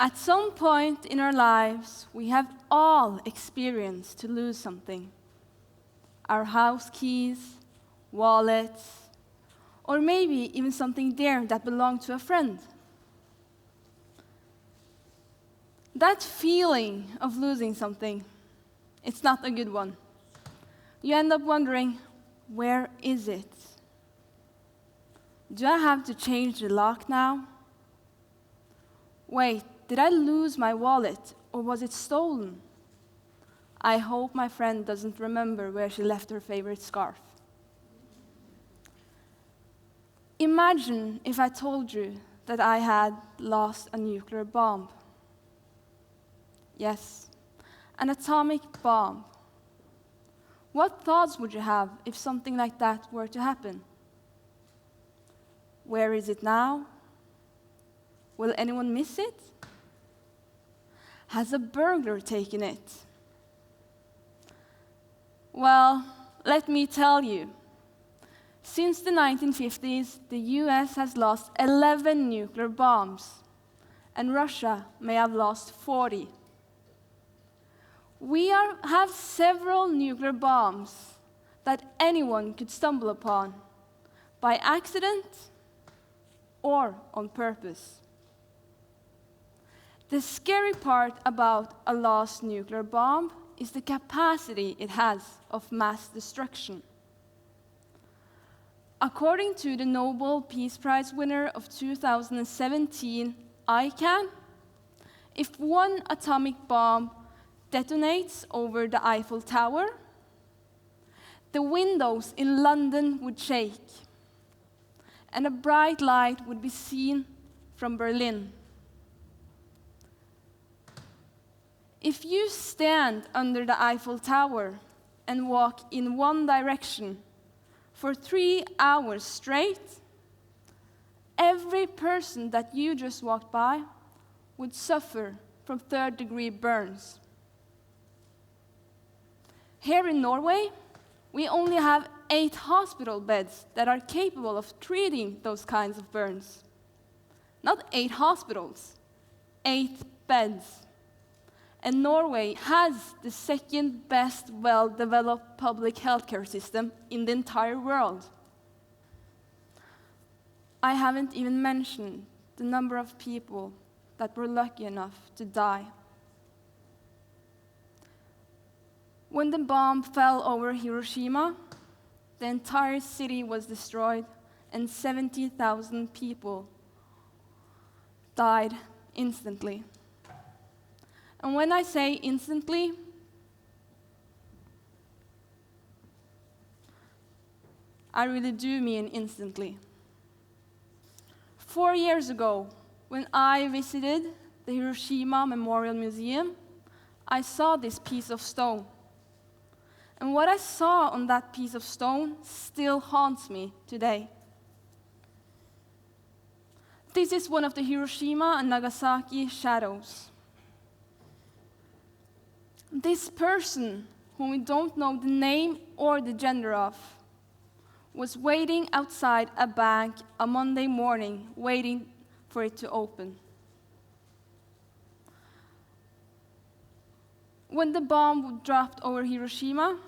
At some point in our lives, we have all experienced to lose something. Our house keys, wallets, or maybe even something dear that belonged to a friend. That feeling of losing something, it's not a good one. You end up wondering, where is it? Do I have to change the lock now? Wait, did I lose my wallet, or was it stolen? I hope my friend doesn't remember where she left her favorite scarf. Imagine if I told you that I had lost a nuclear bomb. Yes, an atomic bomb. What thoughts would you have if something like that were to happen? Where is it now? Will anyone miss it? Has a burglar taken it? Well, let me tell you. Since the 1950s, the US has lost 11 nuclear bombs, and Russia may have lost 40. We have several nuclear bombs that anyone could stumble upon by accident or on purpose. The scary part about a lost nuclear bomb is the capacity it has of mass destruction. According to the Nobel Peace Prize winner of 2017, ICANN, if one atomic bomb detonates over the Eiffel Tower, the windows in London would shake, and a bright light would be seen from Berlin. If you stand under the Eiffel Tower and walk in one direction for 3 hours straight, every person that you just walked by would suffer from third-degree burns. Here in Norway, we only have 8 hospital beds that are capable of treating those kinds of burns. Not 8 hospitals, 8 beds. And Norway has the second best well-developed public healthcare system in the entire world. I haven't even mentioned the number of people that were lucky enough to die. When the bomb fell over Hiroshima, the entire city was destroyed and 70,000 people died instantly. And when I say instantly, I really do mean instantly. 4 years ago, when I visited the Hiroshima Memorial Museum, I saw this piece of stone. And what I saw on that piece of stone still haunts me today. This is one of the Hiroshima and Nagasaki shadows. This person, whom we don't know the name or the gender of, was waiting outside a bank a Monday morning, waiting for it to open. When the bomb dropped over Hiroshima,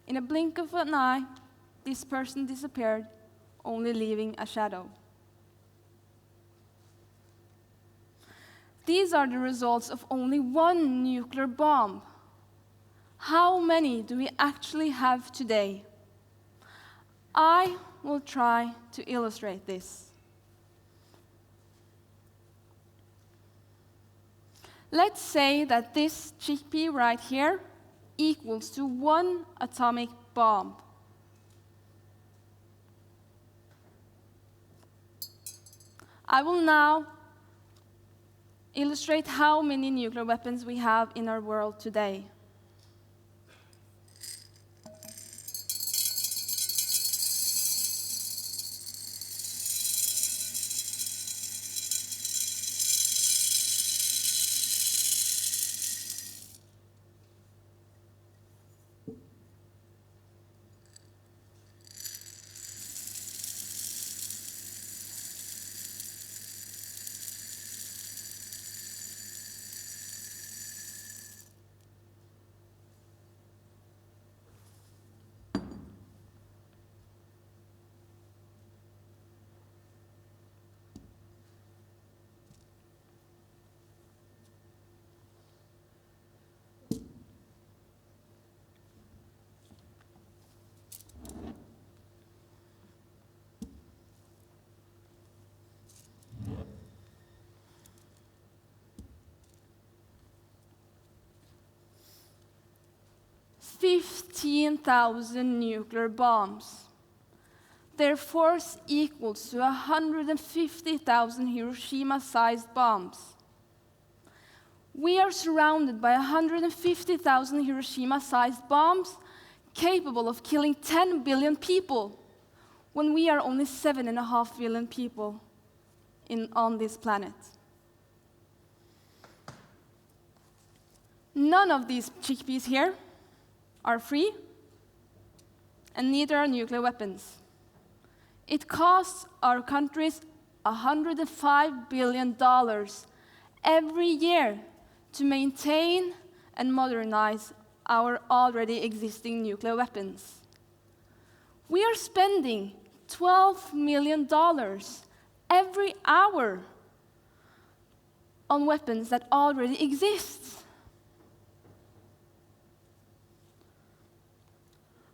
in a blink of an eye, this person disappeared, only leaving a shadow. These are the results of only one nuclear bomb. How many do we actually have today? I will try to illustrate this. Let's say that this chickpea right here equals to 1 atomic bomb. I will now illustrate how many nuclear weapons we have in our world today. 15,000 nuclear bombs. Their force equals to 150,000 Hiroshima-sized bombs. We are surrounded by 150,000 Hiroshima-sized bombs capable of killing 10 billion people when we are only 7.5 billion people on this planet. None of these chickpeas here are free, and neither are nuclear weapons. It costs our countries $105 billion every year to maintain and modernize our already existing nuclear weapons. We are spending $12 million every hour on weapons that already exist.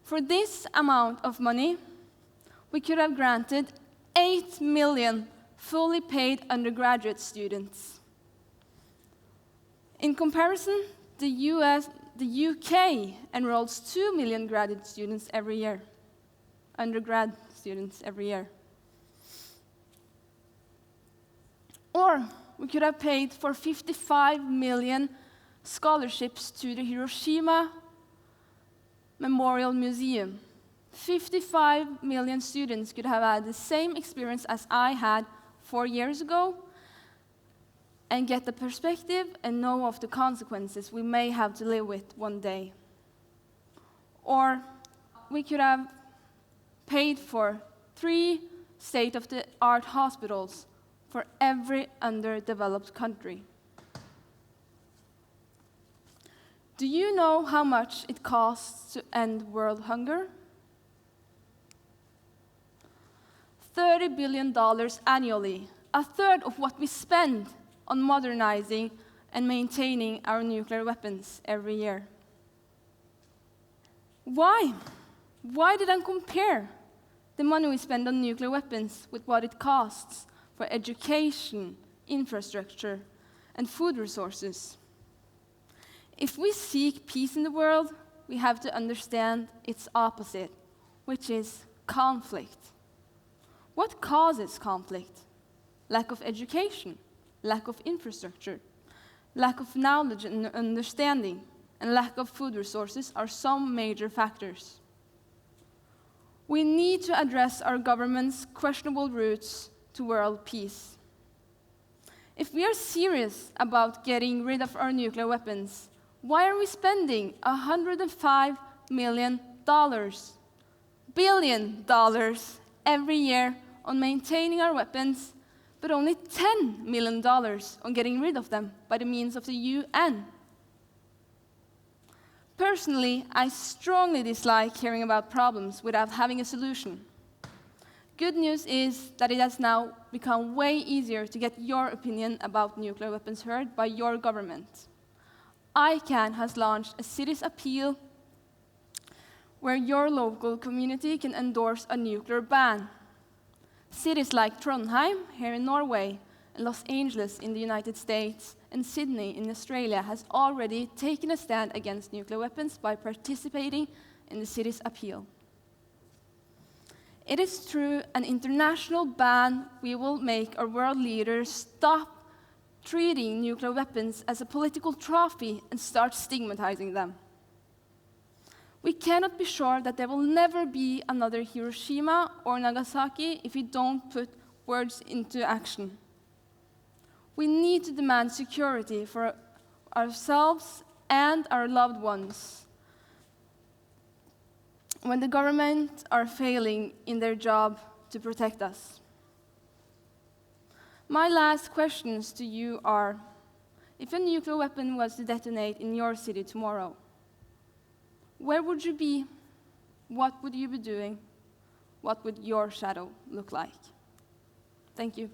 For this amount of money, we could have granted 8 million fully paid undergraduate students. In comparison, the UK enrolls 2 million graduate students every year, undergrad students every year. Or we could have paid for 55 million scholarships to the Hiroshima Memorial Museum. 55 million students could have had the same experience as I had 4 years ago and get the perspective and know of the consequences we may have to live with one day. Or we could have paid for 3 state-of-the-art hospitals for every underdeveloped country. Do you know how much it costs to end world hunger? $30 billion annually, a third of what we spend on modernizing and maintaining our nuclear weapons every year. Why? Why did I compare the money we spend on nuclear weapons with what it costs for education, infrastructure, and food resources? If we seek peace in the world, we have to understand its opposite, which is conflict. What causes conflict? Lack of education, lack of infrastructure, lack of knowledge and understanding, and lack of food resources are some major factors. We need to address our government's questionable routes to world peace. If we are serious about getting rid of our nuclear weapons, why are we spending $105 million, billion dollars every year on maintaining our weapons, but only $10 million on getting rid of them by the means of the UN? Personally, I strongly dislike hearing about problems without having a solution. Good news is that it has now become way easier to get your opinion about nuclear weapons heard by your government. ICANN has launched a city's appeal where your local community can endorse a nuclear ban. Cities like Trondheim, here in Norway, and Los Angeles in the United States, and Sydney in Australia has already taken a stand against nuclear weapons by participating in the city's appeal. It is through an international ban we will make our world leaders stop treating nuclear weapons as a political trophy and start stigmatizing them. We cannot be sure that there will never be another Hiroshima or Nagasaki if we don't put words into action. We need to demand security for ourselves and our loved ones when the government are failing in their job to protect us. My last questions to you are, if a nuclear weapon was to detonate in your city tomorrow, where would you be? What would you be doing? What would your shadow look like? Thank you.